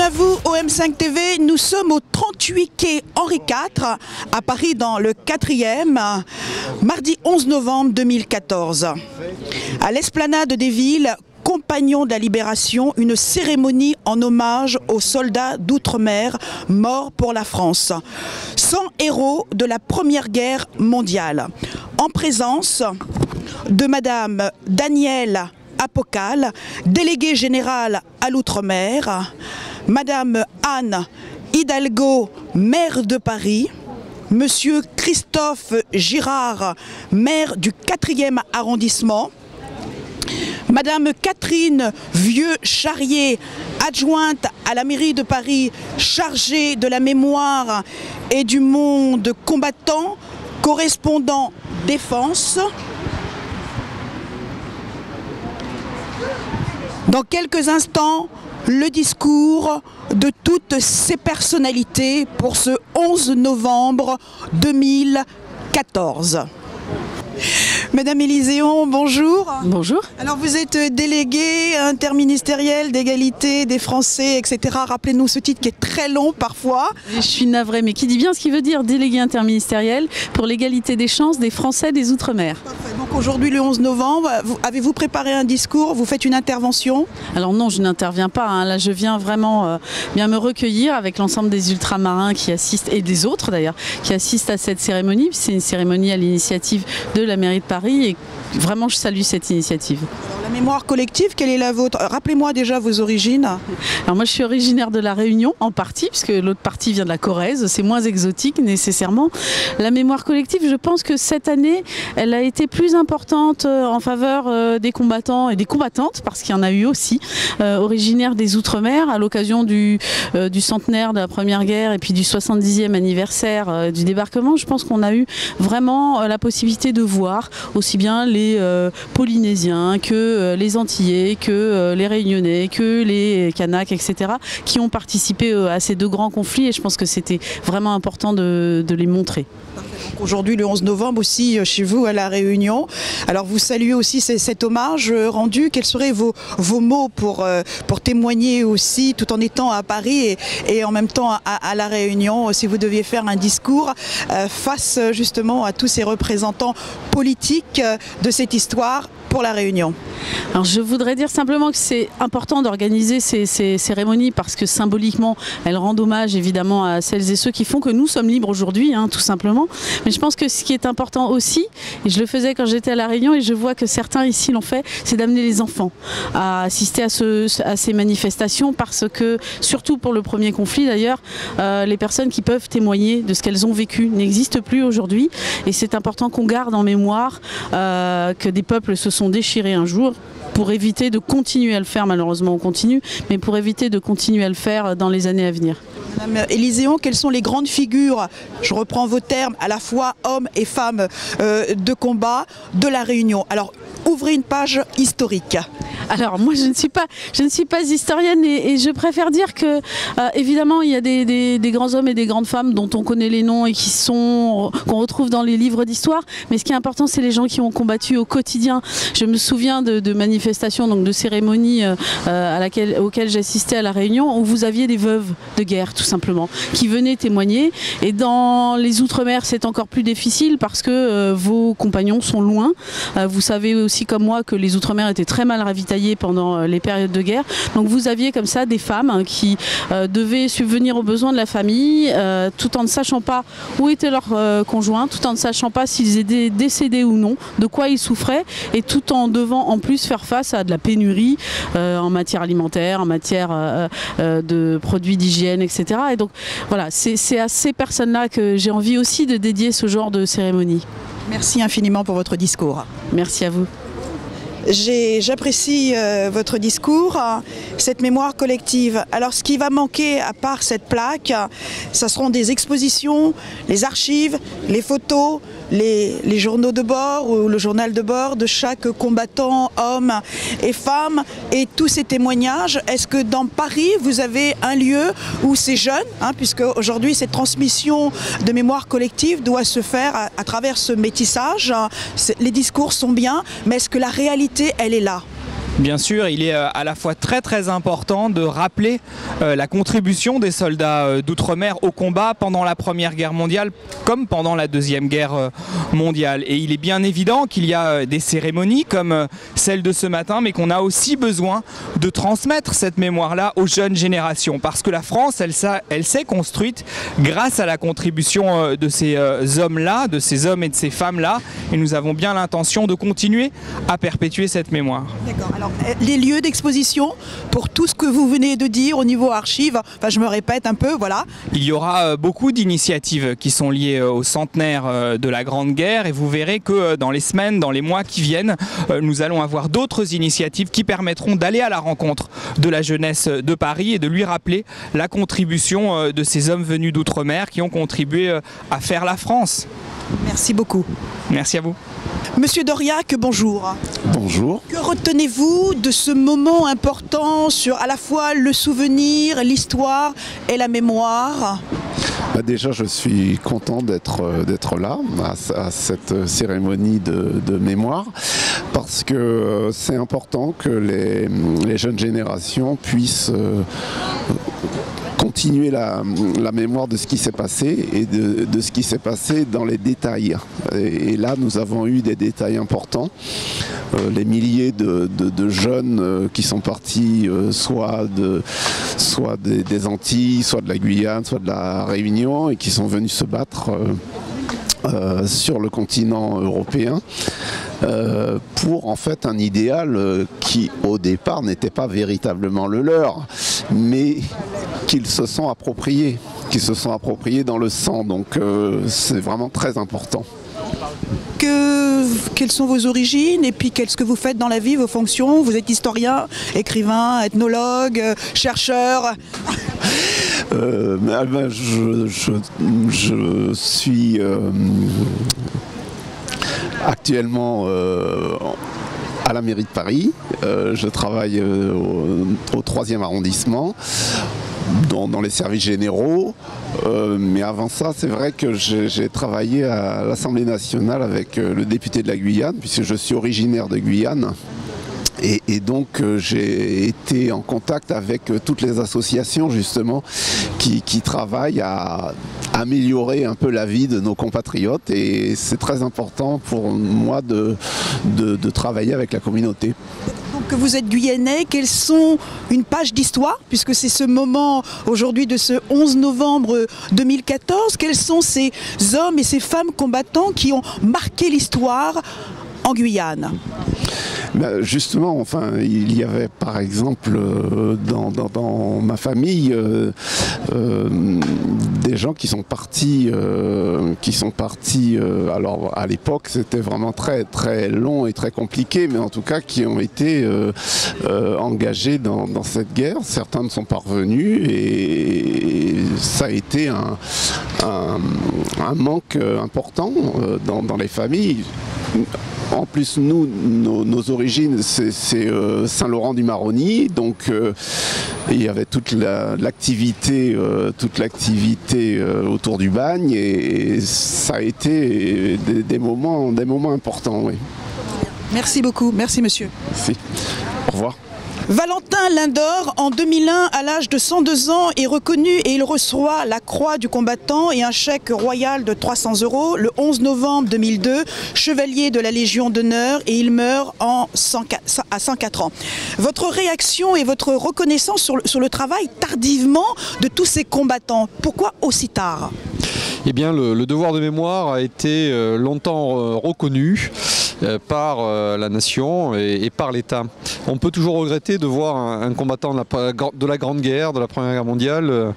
à vous, OM5 TV. Nous sommes au 38 quai Henri IV, à Paris, dans le 4e, mardi 11 novembre 2014. À l'esplanade des Villes, Compagnons de la Libération, une cérémonie en hommage aux soldats d'outre-mer morts pour la France. 100 héros de la Première Guerre mondiale. En présence de Madame Danielle Apocal, déléguée générale à l'outre-mer, Madame Anne Hidalgo, maire de Paris, Monsieur Christophe Girard, maire du 4e arrondissement, Madame Catherine Vieux-Charrier, adjointe à la mairie de Paris, chargée de la mémoire et du monde combattant, correspondant défense. Dans quelques instants, le discours de toutes ces personnalités pour ce 11 novembre 2014. Madame Élyséon, bonjour. Bonjour. Alors vous êtes déléguée interministérielle d'égalité des Français, etc. Rappelez-nous ce titre qui est très long parfois. Je suis navrée, mais qui dit bien ce qui veut dire déléguée interministérielle pour l'égalité des chances des Français des Outre-mer. Donc aujourd'hui le 11 novembre, avez-vous préparé un discours? Vous faites une intervention? Alors non, je n'interviens pas. Hein. Là, je viens vraiment bien me recueillir avec l'ensemble des ultramarins qui assistent, et des autres d'ailleurs, qui assistent à cette cérémonie. C'est une cérémonie à l'initiative de la mairie de Paris et vraiment je salue cette initiative. Alors, la mémoire collective, quelle est la vôtre? Rappelez-moi déjà vos origines. Alors moi je suis originaire de la Réunion en partie, puisque l'autre partie vient de la Corrèze, c'est moins exotique nécessairement. La mémoire collective, je pense que cette année, elle a été plus importante en faveur des combattants et des combattantes, parce qu'il y en a eu aussi, originaires des Outre-mer, à l'occasion du centenaire de la Première Guerre et puis du 70e anniversaire du débarquement. Je pense qu'on a eu vraiment la possibilité de voir aussi bien les Polynésiens que les Antillais, que les Réunionnais, que les Kanaks, etc., qui ont participé à ces deux grands conflits, et je pense que c'était vraiment important de les montrer. Aujourd'hui, le 11 novembre aussi, chez vous, à La Réunion. Alors, vous saluez aussi cet hommage rendu. Quels seraient vos mots pour témoigner aussi, tout en étant à Paris et en même temps à La Réunion, si vous deviez faire un discours face justement à tous ces représentants politiques de cette histoire pour La Réunion? Alors je voudrais dire simplement que c'est important d'organiser ces cérémonies parce que symboliquement elles rendent hommage évidemment à celles et ceux qui font que nous sommes libres aujourd'hui, hein, tout simplement. Mais je pense que ce qui est important aussi, et je le faisais quand j'étais à La Réunion et je vois que certains ici l'ont fait, c'est d'amener les enfants à assister à ces manifestations, parce que surtout pour le premier conflit d'ailleurs, les personnes qui peuvent témoigner de ce qu'elles ont vécu n'existent plus aujourd'hui, et c'est important qu'on garde en mémoire que des peuples se sont déchirés un jour pour éviter de continuer à le faire. Malheureusement on continue, mais pour éviter de continuer à le faire dans les années à venir. Madame Élyséon, quelles sont les grandes figures, je reprends vos termes, à la fois hommes et femmes de combat de La Réunion? Alors ouvrez une page historique. Alors moi je ne suis pas historienne, et je préfère dire que évidemment il y a des grands hommes et des grandes femmes dont on connaît les noms et qu'on retrouve dans les livres d'histoire, mais ce qui est important c'est les gens qui ont combattu au quotidien. Je me souviens de manifestations, donc de cérémonies auxquelles j'assistais à La Réunion, où vous aviez des veuves de guerre tout simplement qui venaient témoigner, et dans les Outre-mer c'est encore plus difficile parce que vos compagnons sont loin. Vous savez aussi comme moi que les Outre-mer étaient très mal ravitaillés pendant les périodes de guerre, donc vous aviez comme ça des femmes qui devaient subvenir aux besoins de la famille tout en ne sachant pas où était leur conjoint, tout en ne sachant pas s'ils étaient décédés ou non, de quoi ils souffraient, et tout en devant en plus faire face à de la pénurie en matière alimentaire, en matière de produits d'hygiène, etc. Et donc voilà, c'est à ces personnes-là que j'ai envie aussi de dédier ce genre de cérémonie. Merci infiniment pour votre discours. Merci à vous. J'apprécie votre discours, cette mémoire collective. Alors ce qui va manquer, à part cette plaque, ça seront des expositions, les archives, les photos, les journaux de bord ou le journal de bord de chaque combattant, homme et femme, et tous ces témoignages. Est-ce que dans Paris, vous avez un lieu où ces jeunes, puisque aujourd'hui cette transmission de mémoire collective doit se faire à travers ce métissage, les discours sont bien, mais est-ce que la réalité, elle est là? Bien sûr, il est à la fois très important de rappeler la contribution des soldats d'outre-mer au combat pendant la Première Guerre mondiale comme pendant la Deuxième Guerre mondiale. Et il est bien évident qu'il y a des cérémonies comme celle de ce matin, mais qu'on a aussi besoin de transmettre cette mémoire-là aux jeunes générations. Parce que la France, elle s'est construite grâce à la contribution de ces hommes-là, de ces hommes et de ces femmes-là. Et nous avons bien l'intention de continuer à perpétuer cette mémoire. D'accord. Alors, les lieux d'exposition, pour tout ce que vous venez de dire au niveau archives, enfin, je me répète un peu, voilà. Il y aura beaucoup d'initiatives qui sont liées au centenaire de la Grande Guerre et vous verrez que dans les semaines, dans les mois qui viennent, nous allons avoir d'autres initiatives qui permettront d'aller à la rencontre de la jeunesse de Paris et de lui rappeler la contribution de ces hommes venus d'outre-mer qui ont contribué à faire la France. Merci beaucoup. Merci à vous. Monsieur Dauriac, bonjour. Bonjour. Que retenez-vous de ce moment important sur à la fois le souvenir, l'histoire et la mémoire ? Déjà, je suis content d'être là, à cette cérémonie de mémoire, parce que c'est important que les jeunes générations puissent continuer la mémoire de ce qui s'est passé et de ce qui s'est passé dans les détails. Et là, nous avons eu des détails importants. Les milliers de jeunes qui sont partis soit des Antilles, soit de la Guyane, soit de la Réunion et qui sont venus se battre sur le continent européen pour en fait un idéal qui au départ n'était pas véritablement le leur, mais qu'ils se sont appropriés, dans le sang. Donc c'est vraiment très important. Quelles sont vos origines et puis qu'est-ce que vous faites dans la vie, vos fonctions? Vous êtes historien, écrivain, ethnologue, chercheur? Je suis actuellement à la mairie de Paris. Je travaille au 3e arrondissement. Dans les services généraux, mais avant ça, c'est vrai que j'ai travaillé à l'Assemblée nationale avec le député de la Guyane, puisque je suis originaire de Guyane. Et donc j'ai été en contact avec toutes les associations justement qui travaillent à améliorer un peu la vie de nos compatriotes, et c'est très important pour moi de travailler avec la communauté. Que vous êtes guyanais, quelles sont une page d'histoire, puisque c'est ce moment aujourd'hui de ce 11 novembre 2014, quels sont ces hommes et ces femmes combattants qui ont marqué l'histoire en Guyane? Justement, enfin, il y avait par exemple dans ma famille des gens qui sont partis, alors à l'époque c'était vraiment très très long et très compliqué, mais en tout cas qui ont été engagés dans cette guerre. Certains ne sont pas revenus et ça a été un manque important dans les familles. En plus, nos origines, c'est Saint-Laurent-du-Maroni, donc il y avait toute l'activité autour du bagne, et ça a été des moments importants. Oui. Merci beaucoup, merci monsieur. Merci. Au revoir. Valentin Lindor, en 2001, à l'âge de 102 ans, est reconnu et il reçoit la croix du combattant et un chèque royal de 300 €. Le 11 novembre 2002, chevalier de la Légion d'honneur, et il meurt à 104 ans. Votre réaction et votre reconnaissance sur le travail tardivement de tous ces combattants, pourquoi aussi tard? Eh bien, le devoir de mémoire a été longtemps reconnu par la nation et par l'État. On peut toujours regretter de voir un combattant de la Grande Guerre, de la Première Guerre mondiale,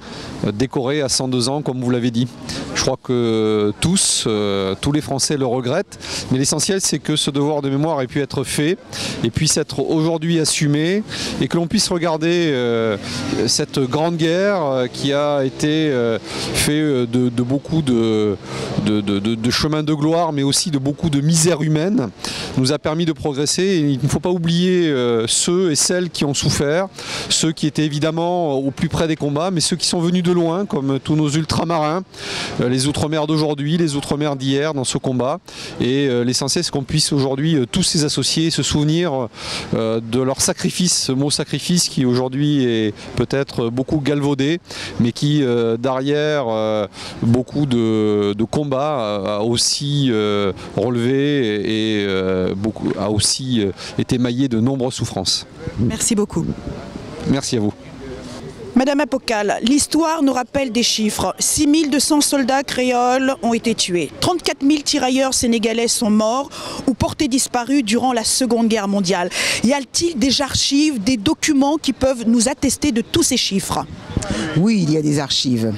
décoré à 102 ans, comme vous l'avez dit. Je crois que tous les Français le regrettent, mais l'essentiel c'est que ce devoir de mémoire ait pu être fait et puisse être aujourd'hui assumé, et que l'on puisse regarder cette Grande Guerre qui a été fait de beaucoup de chemin de gloire, mais aussi de beaucoup de misère humaine, nous a permis de progresser. Et il ne faut pas oublier ceux et celles qui ont souffert, ceux qui étaient évidemment au plus près des combats, mais ceux qui sont venus de loin, comme tous nos ultramarins, les outre-mer d'aujourd'hui, les outre-mer d'hier dans ce combat. Et l'essentiel, c'est qu'on puisse aujourd'hui tous les associer, se souvenir de leur sacrifice, ce mot sacrifice qui aujourd'hui est peut-être beaucoup galvaudé, mais qui derrière beaucoup de combats a aussi relevé et a aussi été maillé de nombreuses souffrances. Merci beaucoup. Merci à vous. Madame Apokal, l'histoire nous rappelle des chiffres. 6200 soldats créoles ont été tués. 34 000 tirailleurs sénégalais sont morts ou portés disparus durant la Seconde Guerre mondiale. Y a-t-il des archives, des documents qui peuvent nous attester de tous ces chiffres? Oui, il y a des archives.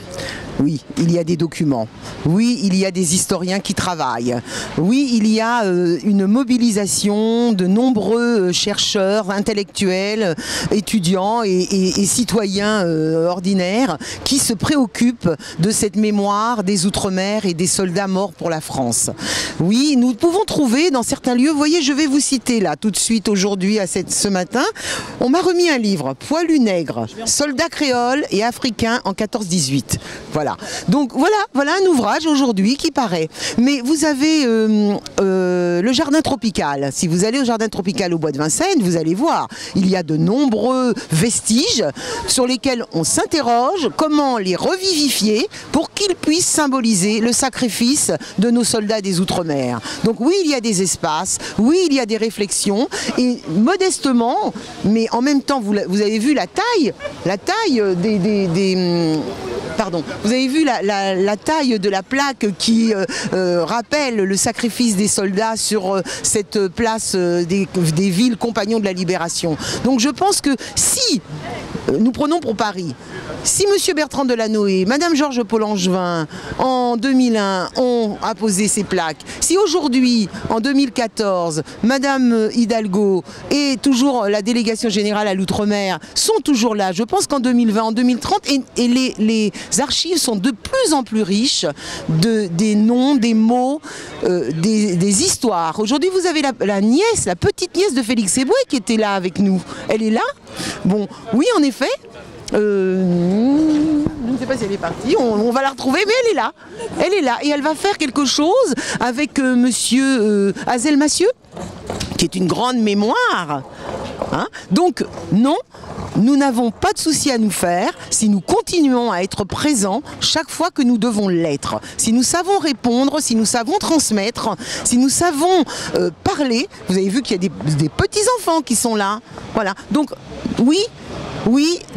Oui, il y a des documents. Oui, il y a des historiens qui travaillent. Oui, il y a une mobilisation de nombreux chercheurs, intellectuels, étudiants et citoyens ordinaires qui se préoccupent de cette mémoire des Outre-mer et des soldats morts pour la France. Oui, nous pouvons trouver dans certains lieux, vous voyez, je vais vous citer là tout de suite aujourd'hui, ce matin, on m'a remis un livre, Poilu nègre, soldats créoles et africains en 14-18. Voilà. Donc voilà un ouvrage aujourd'hui qui paraît. Mais vous avez le jardin tropical. Si vous allez au jardin tropical au bois de Vincennes, vous allez voir, il y a de nombreux vestiges sur lesquels on s'interroge comment les revivifier pour qu'ils puissent symboliser le sacrifice de nos soldats des Outre-mer. Donc oui, il y a des espaces, oui, il y a des réflexions et modestement, mais en même temps, vous avez vu la taille pardon, vous avez vu la taille de la plaque qui rappelle le sacrifice des soldats sur cette place des villes compagnons de la Libération. Donc je pense que si nous prenons pour Paris, si M. Bertrand Delanoë, Mme Georges Paul-Angevin, en 2001, ont apposé ces plaques, si aujourd'hui, en 2014, Mme Hidalgo et toujours la délégation générale à l'Outre-mer sont toujours là, je pense qu'en 2020, en 2030, et les archives sont de plus en plus riches des noms, des mots, des histoires. Aujourd'hui, vous avez la nièce, la petite nièce de Félix Éboué qui était là avec nous. Elle est là. Bon, oui, en effet. Je ne sais pas si elle est partie, on va la retrouver, mais elle est là. Elle est là et elle va faire quelque chose avec monsieur Azel Massieu, qui est une grande mémoire. Hein? Donc, non, nous n'avons pas de souci à nous faire si nous continuons à être présents chaque fois que nous devons l'être. Si nous savons répondre, si nous savons transmettre, si nous savons parler. Vous avez vu qu'il y a des petits-enfants qui sont là. Voilà. Donc, oui,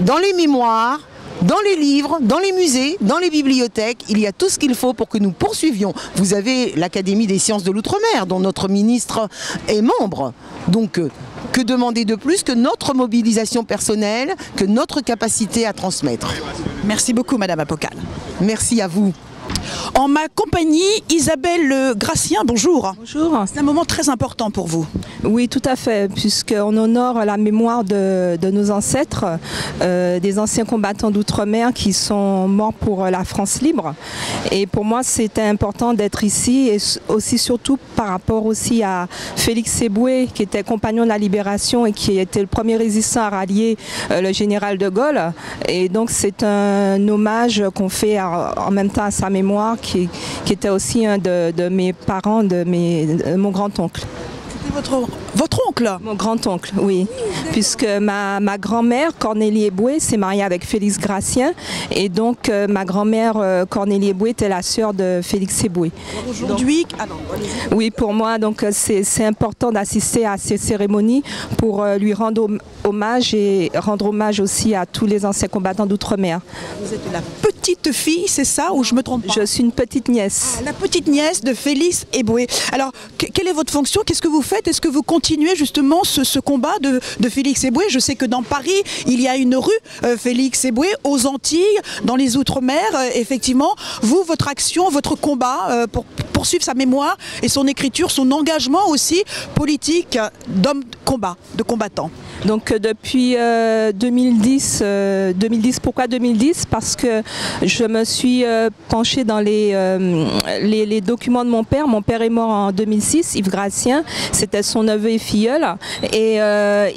dans les mémoires, dans les livres, dans les musées, dans les bibliothèques, il y a tout ce qu'il faut pour que nous poursuivions. Vous avez l'Académie des sciences de l'Outre-mer, dont notre ministre est membre. Donc, que demander de plus que notre mobilisation personnelle, que notre capacité à transmettre. Merci beaucoup, Madame Apokal. Merci à vous. En ma compagnie, Isabelle Gracien, bonjour. Bonjour. C'est un moment très important pour vous. Oui, tout à fait, puisqu'on honore la mémoire de nos ancêtres, des anciens combattants d'outre-mer qui sont morts pour la France libre. Et pour moi, c'était important d'être ici, et aussi surtout par rapport aussi à Félix Éboué, qui était compagnon de la Libération et qui était le premier résistant à rallier le général de Gaulle. Et donc, c'est un hommage qu'on fait en même temps à sa mémoire, qui était aussi un de mes parents, mon grand-oncle. C'était votre oncle? Mon grand-oncle, oui. Puisque ma grand-mère, Cornélie Éboué, s'est mariée avec Félix Gracien. Et donc, ma grand-mère, Cornélie Éboué, était la sœur de Félix Éboué. Aujourd'hui, oui, pour moi, donc c'est important d'assister à ces cérémonies pour lui rendre hommage et rendre hommage aussi à tous les anciens combattants d'outre-mer. Vous êtes la petite fille, c'est ça, ou je me trompe pas? Je suis une petite nièce. La petite nièce de Félix Éboué. Alors, quelle est votre fonction? Qu'est-ce que vous faites? Est-ce que vous continuez justement ce combat de Félix Éboué? Je sais que dans Paris, il y a une rue Félix Éboué, aux Antilles, dans les Outre-mer. Effectivement, vous, votre action, votre combat pour poursuivre sa mémoire et son écriture, son engagement aussi politique d'homme de combat, de combattant. Donc depuis 2010, pourquoi 2010? Parce que je me suis penchée dans les documents de mon père. Mon père est mort en 2006, Yves Gratien, c'était son neveu et filleul. Et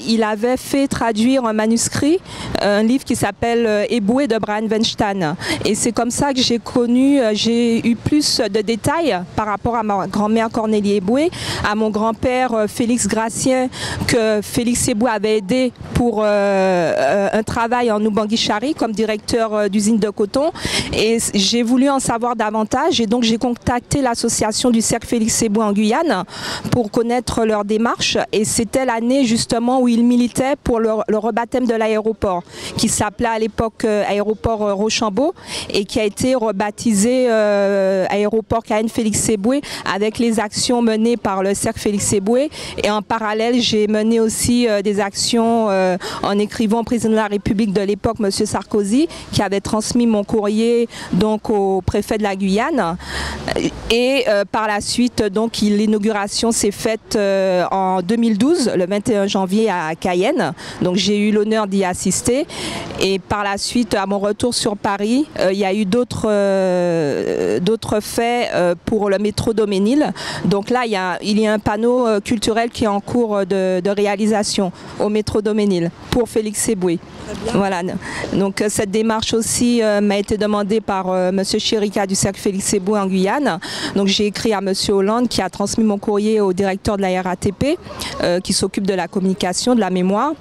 il avait fait traduire un manuscrit, un livre qui s'appelle Eboué de Brian Weinstein. Et c'est comme ça que j'ai eu plus de détails par rapport à ma grand-mère Cornélie Eboué, à mon grand-père Félix Gratien, que Félix Eboué avait aidé pour un travail en Oubangui-Chari comme directeur d'usine de coton. Et j'ai voulu en savoir davantage et donc j'ai contacté l'association du Cercle Félix Eboué en Guyane pour connaître leur démarche. Et c'était l'année justement où ils militaient pour le rebaptême de l'aéroport, qui s'appelait à l'époque aéroport Rochambeau et qui a été rebaptisé aéroport Cahen Félix Eboué avec les actions menées par le Cercle Félix Eboué. Et en parallèle, j'ai mené aussi des actions en écrivant au président de la République de l'époque, M. Sarkozy, qui avait transmis mon courrier donc au préfet de la Guyane. Et par la suite, donc l'inauguration s'est faite en 2012, le 21 janvier à Cayenne. Donc j'ai eu l'honneur d'y assister. Et par la suite, à mon retour sur Paris, il y a eu d'autres faits pour le métro Daumesnil. Donc là, il y a un panneau culturel qui est en cours de réalisation au métro Daumesnil pour Félix Eboué. Voilà. Donc cette démarche aussi m'a été demandée par M. Chérika du Cercle Félix Eboué en Guyane. Donc j'ai écrit à M. Hollande qui a transmis mon courrier au directeur de la RATP qui s'occupe de la communication, de la mémoire.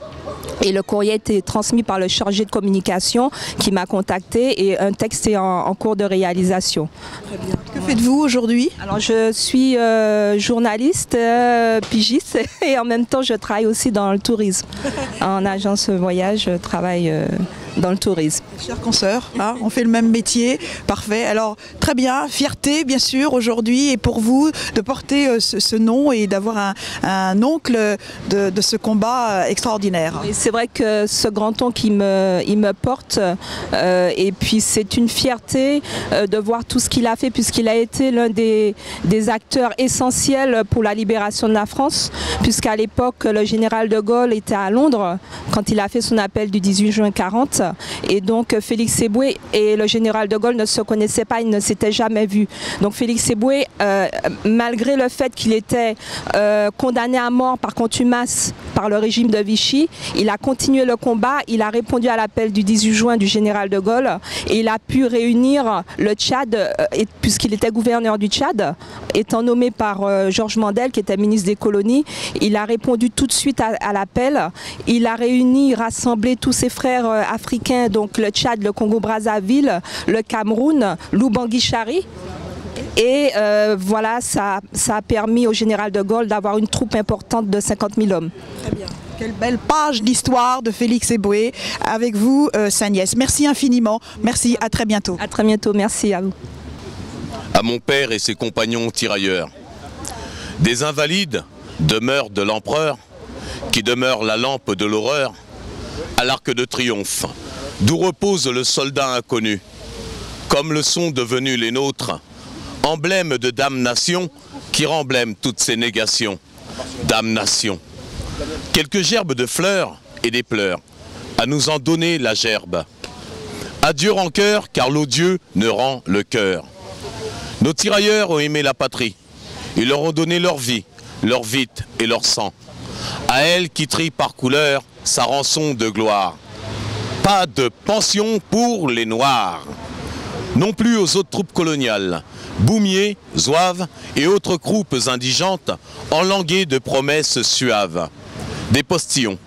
Et le courrier a été transmis par le chargé de communication qui m'a contacté et un texte est en cours de réalisation. Très bien. Que faites-vous aujourd'hui? Alors je suis journaliste, pigiste et en même temps je travaille aussi dans le tourisme. En agence voyage, je travaille dans le tourisme. Chère consoeur, hein, on fait le même métier, parfait. Alors très bien, fierté bien sûr aujourd'hui et pour vous de porter ce nom et d'avoir un oncle de ce combat extraordinaire. C'est vrai que ce grand oncle il me porte et puis c'est une fierté de voir tout ce qu'il a fait puisqu'il a été l'un des acteurs essentiels pour la libération de la France puisqu'à l'époque le général de Gaulle était à Londres quand il a fait son appel du 18 juin 40. Et donc Félix Eboué et le général de Gaulle ne se connaissaient pas, ils ne s'étaient jamais vus. Donc Félix Eboué, malgré le fait qu'il était condamné à mort par contumace par le régime de Vichy, il a continué le combat, il a répondu à l'appel du 18 juin du général de Gaulle et il a pu réunir le Tchad, puisqu'il était gouverneur du Tchad, étant nommé par Georges Mandel qui était ministre des colonies, il a répondu tout de suite à l'appel, il a réuni, rassemblé tous ses frères africains, donc le Tchad, le Congo-Brazzaville, le Cameroun, l'Oubangui-Chari. Et voilà, ça a permis au général de Gaulle d'avoir une troupe importante de 50 000 hommes. Très bien. Quelle belle page d'histoire de Félix Eboué avec vous, sa nièce. Merci infiniment. Merci, à très bientôt. À très bientôt, merci à vous. À mon père et ses compagnons tirailleurs, des invalides, demeure de l'empereur, qui demeure la lampe de l'horreur, à l'arc de triomphe, d'où repose le soldat inconnu, comme le sont devenus les nôtres, emblème de damnation qui remblème toutes ces négations. Damnation. Quelques gerbes de fleurs et des pleurs, à nous en donner la gerbe. Adieu rancœur, car l'odieux ne rend le cœur. Nos tirailleurs ont aimé la patrie, ils leur ont donné leur vie, leur vite et leur sang. À elle qui trie par couleur sa rançon de gloire. Pas de pension pour les Noirs. Non plus aux autres troupes coloniales, Boumiers, Zouaves et autres croupes indigentes enlanguées de promesses suaves. Des postillons,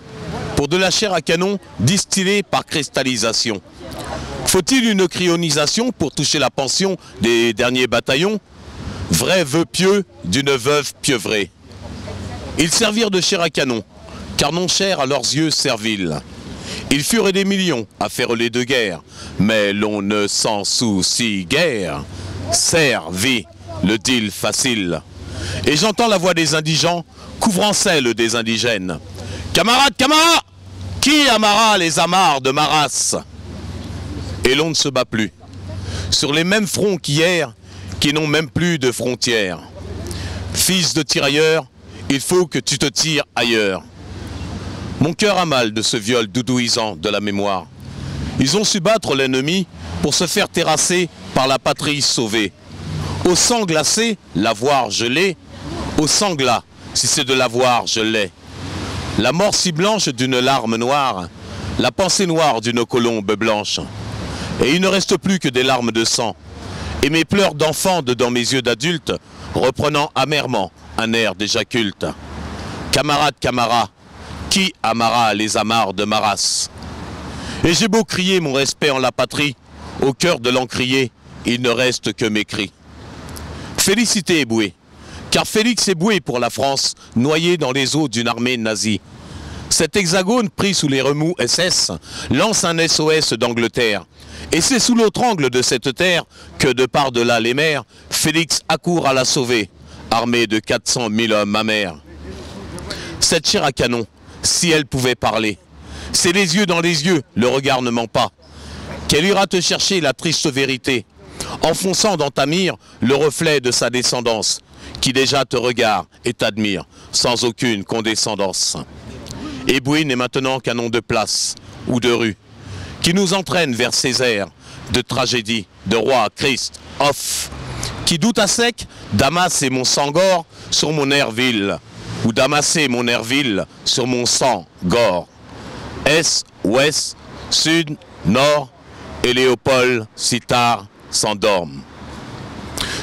pour de la chair à canon distillée par cristallisation. Faut-il une cryonisation pour toucher la pension des derniers bataillons? Vrai vœu pieux d'une veuve pieuvrée. Ils servirent de chair à canon, car non cher à leurs yeux serviles. Ils furent des millions à faire les deux guerres, mais l'on ne s'en soucie guère. Servi, le deal facile. Et j'entends la voix des indigents couvrant celle des indigènes. Camarades, camarades, qui amarra les amarres de ma race? Et l'on ne se bat plus. Sur les mêmes fronts qu'hier, qui n'ont même plus de frontières. Fils de tirailleur, il faut que tu te tires ailleurs. Mon cœur a mal de ce viol doudouisant de la mémoire. Ils ont su battre l'ennemi pour se faire terrasser par la patrie sauvée. Au sang glacé, l'avoir gelé, au sang glas, si c'est de l'avoir, je l'ai. La mort si blanche d'une larme noire, la pensée noire d'une colombe blanche. Et il ne reste plus que des larmes de sang, et mes pleurs d'enfant dans mes yeux d'adulte, reprenant amèrement un air déjà culte. Camarade, camarade, qui amara les amarres de ma race? Et j'ai beau crier mon respect en la patrie, au cœur de l'encrier, il ne reste que mes cris. Félicité Eboué, car Félix Eboué pour la France, noyé dans les eaux d'une armée nazie. Cet hexagone pris sous les remous SS lance un SOS d'Angleterre. Et c'est sous l'autre angle de cette terre que de par-delà les mers, Félix accourt à la sauver, armé de 400 000 hommes amers. Cette chair à canon, si elle pouvait parler, c'est les yeux dans les yeux, le regard ne ment pas, qu'elle ira te chercher la triste vérité, enfonçant dans ta mire le reflet de sa descendance, qui déjà te regarde et t'admire, sans aucune condescendance. Eboué n'est maintenant qu'un nom de place ou de rue, qui nous entraîne vers ces airs de tragédie, de roi, Christ, off, qui doute à sec d'amasser mon sang gore sur mon air vil, ou d'amasser mon air vil sur mon sang gore. Est, ouest, sud, nord, et Léopold, si tard, s'endorment.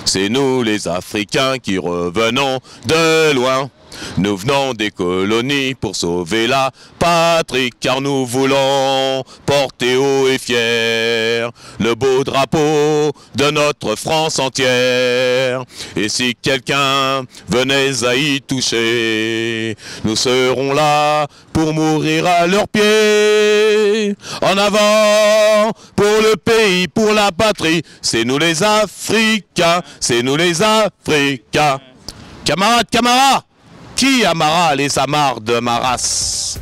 C'est nous les Africains qui revenons de loin. Nous venons des colonies pour sauver la patrie, car nous voulons porter haut et fier le beau drapeau de notre France entière. Et si quelqu'un venait à y toucher, nous serons là pour mourir à leurs pieds. En avant pour le pays, pour la patrie, c'est nous les Africains, c'est nous les Africains. Camarades, camarades, qui amara les amarres de ma race?